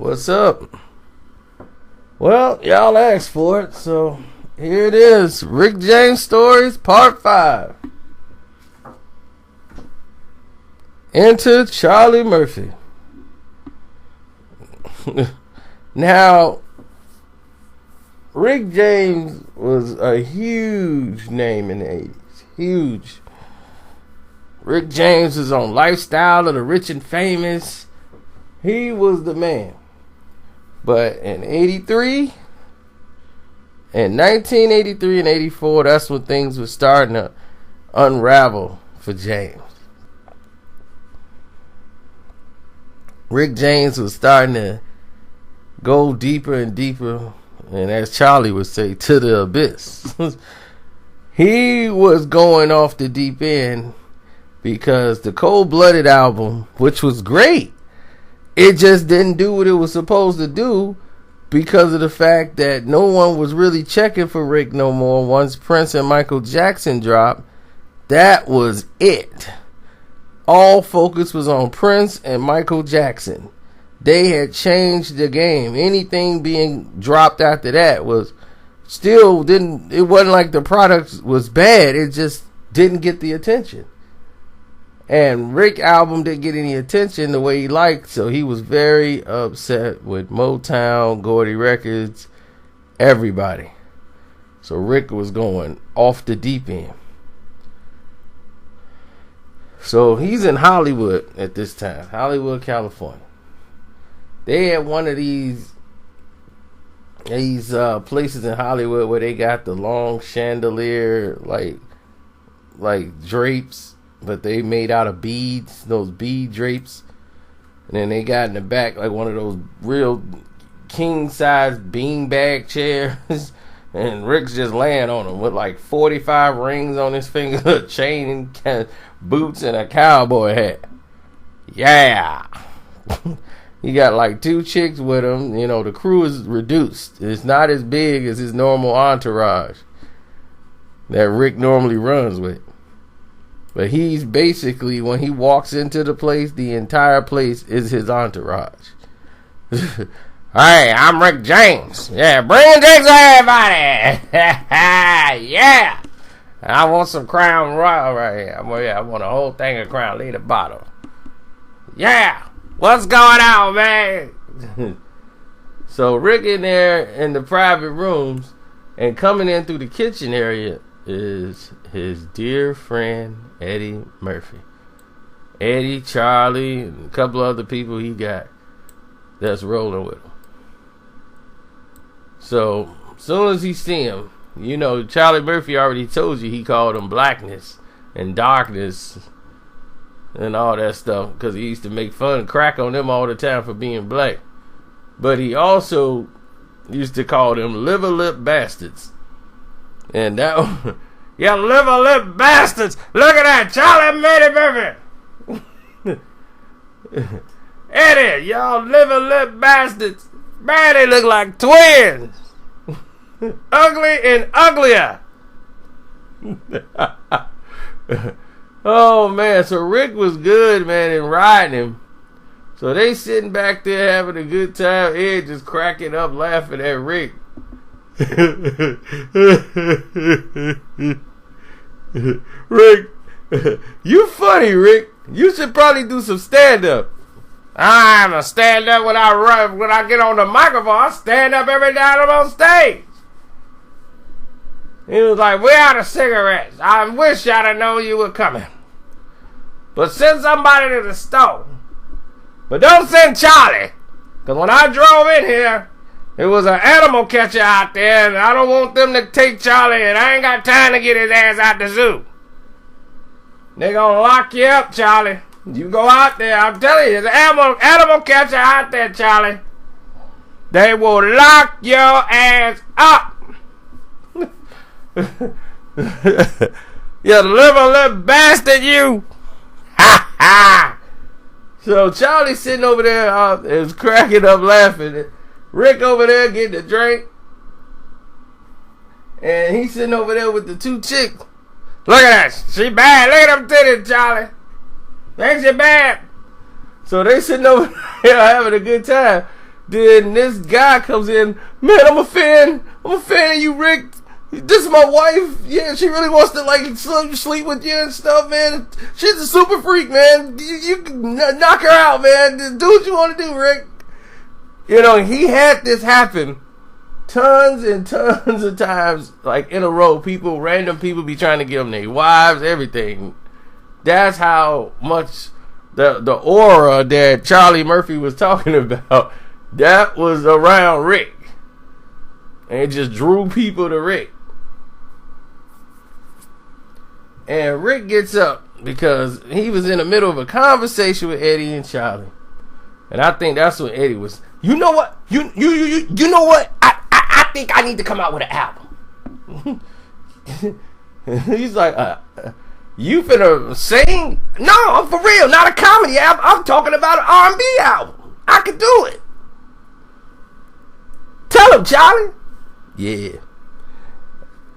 What's up? Well, y'all asked for it, so here it is. Rick James Stories, Part 5. Enter Charlie Murphy. Now, Rick James was a huge name in the 80s. Huge. Rick James was on Lifestyle of the Rich and Famous. He was the man. But in 83, in 1983 and 84, that's when things were starting to unravel for James. Rick James was starting to go deeper and deeper, and as Charlie would say, to the abyss. He was going off the deep end because the Cold Blooded album, which was great, it just didn't do what it was supposed to do because of the fact that no one was really checking for Rick no more. Once Prince and Michael Jackson dropped, that was it. All focus was on Prince and Michael Jackson. They had changed the game. Anything being dropped after that was still didn't, it wasn't like the product was bad. It just didn't get the attention. And Rick album didn't get any attention the way he liked, so he was very upset with Motown, Gordy Records, everybody. So Rick was going off the deep end. So he's in Hollywood at this time, Hollywood, California. They had one of these places in Hollywood where they got the long chandelier, like drapes, but they made out of beads, those bead drapes. And then they got in the back like one of those real king-size beanbag chairs. And Rick's just laying on them with like 45 rings on his finger, a chain, and boots, and a cowboy hat. Yeah. He got like 2 chicks with him. You know, the crew is reduced. It's not as big as his normal entourage that Rick normally runs with. But he's basically, when he walks into the place, the entire place is his entourage. Hey, I'm Rick James. Yeah, bring drinks to everybody. Yeah. I want some Crown Royal right here. I want a whole thing of Crown. Leave the bottle. Yeah. What's going on, man? So Rick in there in the private rooms, and coming in through the kitchen area is his dear friend Eddie Murphy. Eddie, Charlie, and a couple other people he got that's rolling with him. So as soon as he see him, you know, Charlie Murphy already told you he called him blackness and darkness and all that stuff because he used to make fun and crack on them all the time for being black. But he also used to call them liver lip bastards. And that, yeah, liver lip bastards. Look at that, Charlie Murphy. Eddie, y'all liver lip bastards. Man, they look like twins. Ugly and uglier. Oh, man. So Rick was good, man, in riding him. So they sitting back there having a good time. Ed just cracking up, laughing at Rick. Rick, you funny, Rick. You should probably do some stand-up. I'm a stand-up when I get on the microphone. I stand up every time I'm on stage. He was like, we're out of cigarettes. I wish I'd have known you were coming. But send somebody to the store. But don't send Charlie. Because when I drove in here, there was an animal catcher out there, and I don't want them to take Charlie, and I ain't got time to get his ass out the zoo. They're going to lock you up, Charlie. You go out there, I'm telling you, there's an animal catcher out there, Charlie. They will lock your ass up. You liver lip bastard, you. Ha ha. So Charlie sitting over there is cracking up laughing. Rick over there getting a drink. And he's sitting over there with the 2 chicks. Look at that. She bad. Look at them titties, Charlie. Ain't she bad? So they sitting over here having a good time. Then this guy comes in, man, I'm a fan of you, Rick. This is my wife. Yeah, she really wants to like sleep with you and stuff, man. She's a super freak, man. You can knock her out, man. Just do what you want to do, Rick. You know, he had this happen tons and tons of times, like in a row. Random people be trying to give him their wives, everything. That's how much the aura that Charlie Murphy was talking about, that was around Rick. And it just drew people to Rick. And Rick gets up because he was in the middle of a conversation with Eddie and Charlie. And I think that's when Eddie was, you know what? You know what? I think I need to come out with an album. He's like, you finna sing? No, I'm for real, not a comedy album. I'm talking about an R&B album. I can do it. Tell him, Charlie. Yeah.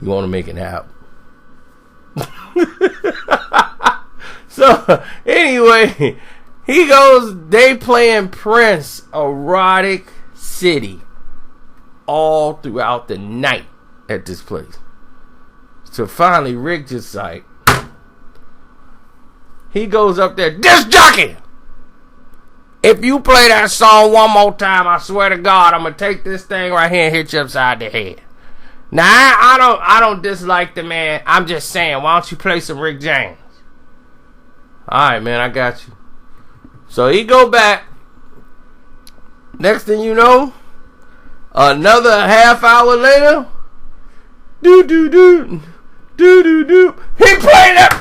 You want to make an album. So, anyway, he goes, they playing Prince Erotic City all throughout the night at this place. So finally, Rick just like, he goes up there, disc jockey! If you play that song one more time, I swear to God, I'm gonna take this thing right here and hit you upside the head. Now, I don't dislike the man. I'm just saying, why don't you play some Rick James? Alright, man, I got you. So he go back. Next thing you know, another half hour later, he played it.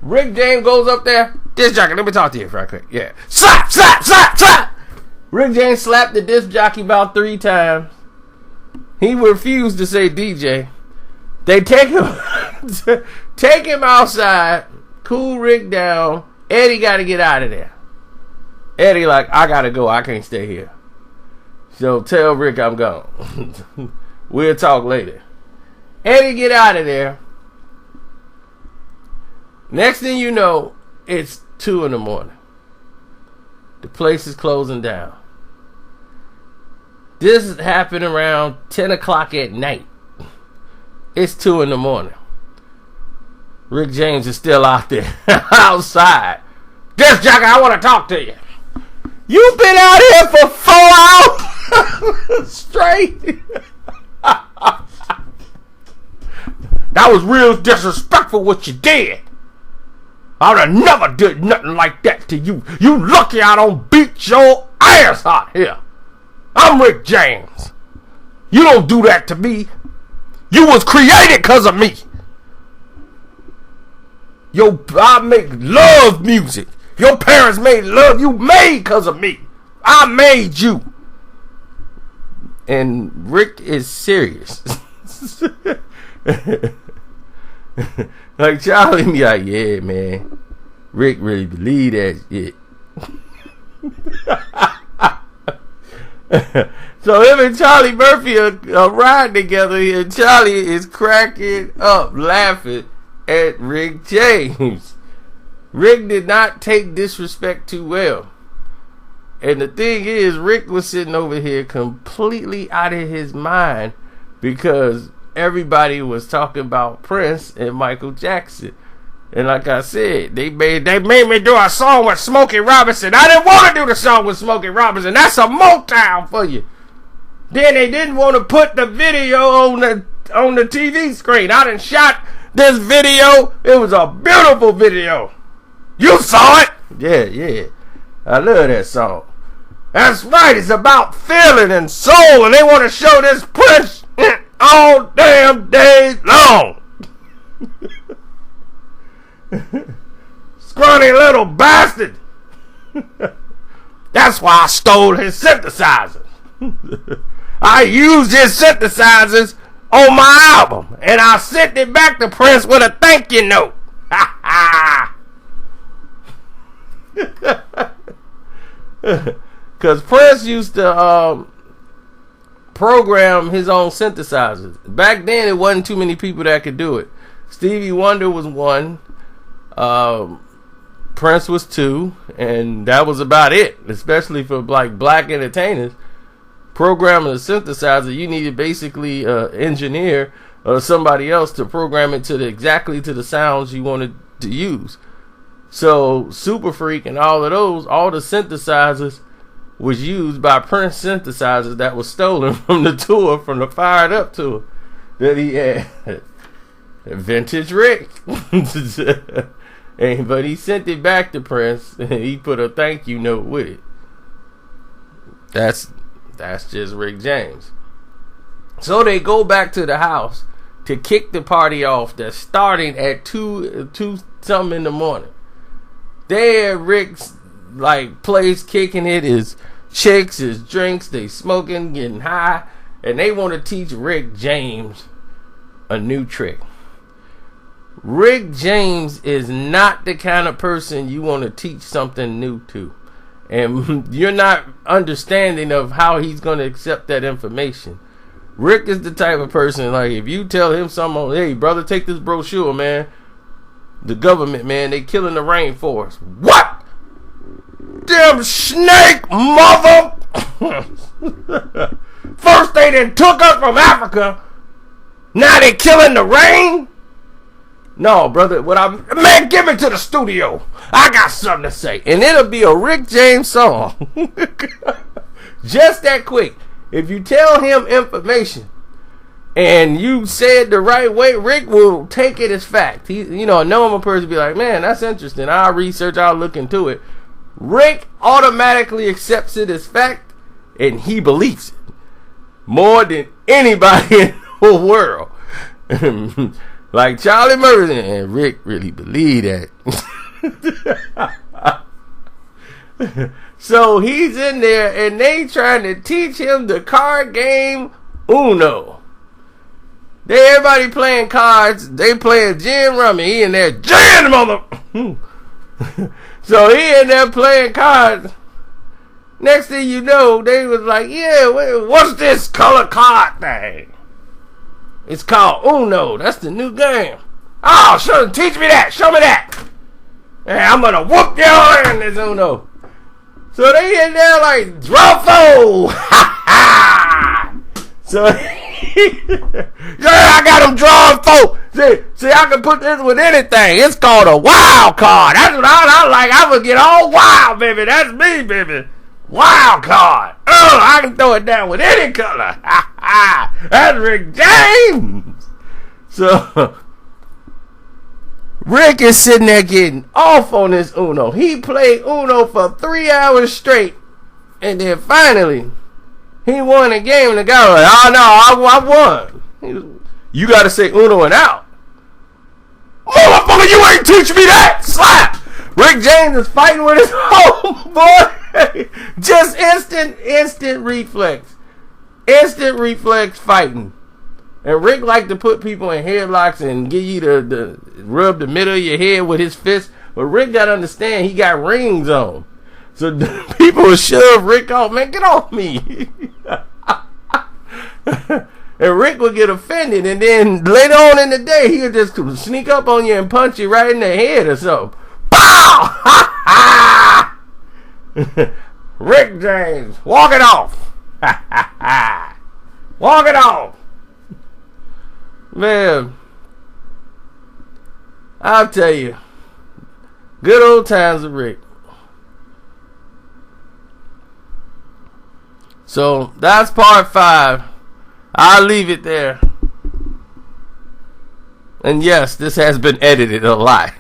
Rick James goes up there. Disc jockey, let me talk to you right quick. Yeah. Slap, slap, slap, slap. Rick James slapped the disc jockey about 3 times. He refused to say DJ. They take him outside, cool Rick down. Eddie got to get out of there. Eddie like, I got to go. I can't stay here. So tell Rick I'm gone. We'll talk later. Eddie get out of there. Next thing you know, it's 2 a.m. The place is closing down. This happened around 10 o'clock at night. It's 2 a.m. Rick James is still out there outside. Disc jockey, I want to talk to you. You've been out here for 4 hours straight. That was real disrespectful what you did. I would have never did nothing like that to you. You lucky I don't beat your ass out here. I'm Rick James. You don't do that to me. You was created because of me. I make love music. Your parents made love. You made because of me. I made you. And Rick is serious. Like Charlie be like, yeah, man. Rick really believe that shit. So him and Charlie Murphy are riding together here. Charlie is cracking up, laughing at Rick James. Rick did not take disrespect too well. And the thing is, Rick was sitting over here completely out of his mind because everybody was talking about Prince and Michael Jackson. And like I said, they made me do a song with Smokey Robinson. I didn't want to do the song with Smokey Robinson. That's a Motown for you. Then they didn't want to put the video on the TV screen. I done shot this video. It was a beautiful video. You saw it? Yeah. I love that song. That's right. It's about feeling and soul, and they want to show this Prince all damn day long. Scrawny little bastard. That's why I stole his synthesizers. I used his synthesizers on my album, and I sent it back to Prince with a thank you note. Because Prince used to program his own synthesizers. Back then, it wasn't too many people that could do it. Stevie Wonder was one. Prince was 2, and that was about it, especially for like black entertainers. programming a synthesizer, you need to basically engineer somebody else to program it to exactly to the sounds you wanted to use. So Super Freak and all of those, all the synthesizers was used by Prince synthesizers that was stolen from the tour, from the Fired Up tour that he had. Vintage Rick. But he sent it back to Prince and he put a thank you note with it. That's just Rick James. So they go back to the house to kick the party off that's starting at 2 something in the morning. There Rick's like place kicking it, his chicks, his drinks, they smoking, getting high, and they want to teach Rick James a new trick. Rick James is not the kind of person you want to teach something new to. And you're not understanding of how he's going to accept that information. Rick is the type of person, like, if you tell him something, hey, brother, take this brochure, man. The government, man, they killing the rainforest. What? Them snake mother. First they done took us from Africa. Now they killing the rain? No, brother, man, give it to the studio. I got something to say. And it'll be a Rick James song. Just that quick. If you tell him information and you say it the right way, Rick will take it as fact. He, a normal person be like, man, that's interesting. I'll research, I'll look into it. Rick automatically accepts it as fact and he believes it more than anybody in the world. Like Charlie Murphy, and Rick really believe that. So he's in there and they trying to teach him the card game Uno. Everybody playing cards. They playing gin rummy. He in there, gin mother. So he in there playing cards. Next thing you know, they was like, yeah, what's this color card thing? It's called Uno. That's the new game. Oh, teach me that. Show me that. And I'm going to whoop your in this Uno. So they in there like, draw four. So, yeah, I got them drawing four. See, I can put this with anything. It's called a wild card. That's what I like. I would get all wild, baby. That's me, baby. Wild card. Oh, I can throw it down with any color. That's Rick James. So Rick is sitting there getting off on this Uno. He played Uno for 3 hours straight. And then finally, he won the game. And the guy was like, oh no, I won. You got to say Uno and out. Motherfucker, you ain't teach me that. Slap. Rick James is fighting with his homeboy. Just instant reflex. Instant reflex fighting. And Rick like to put people in headlocks and give you the rub the middle of your head with his fist. But Rick got to understand he got rings on. So people will shove Rick off. Man, get off me. And Rick will get offended. And then later on in the day, he'll just sneak up on you and punch you right in the head or something. Pow! Rick James, walk it off. Walk it off. Man, I'll tell you, good old times with Rick. So that's part 5. I'll leave it there. And yes, this has been edited a lot.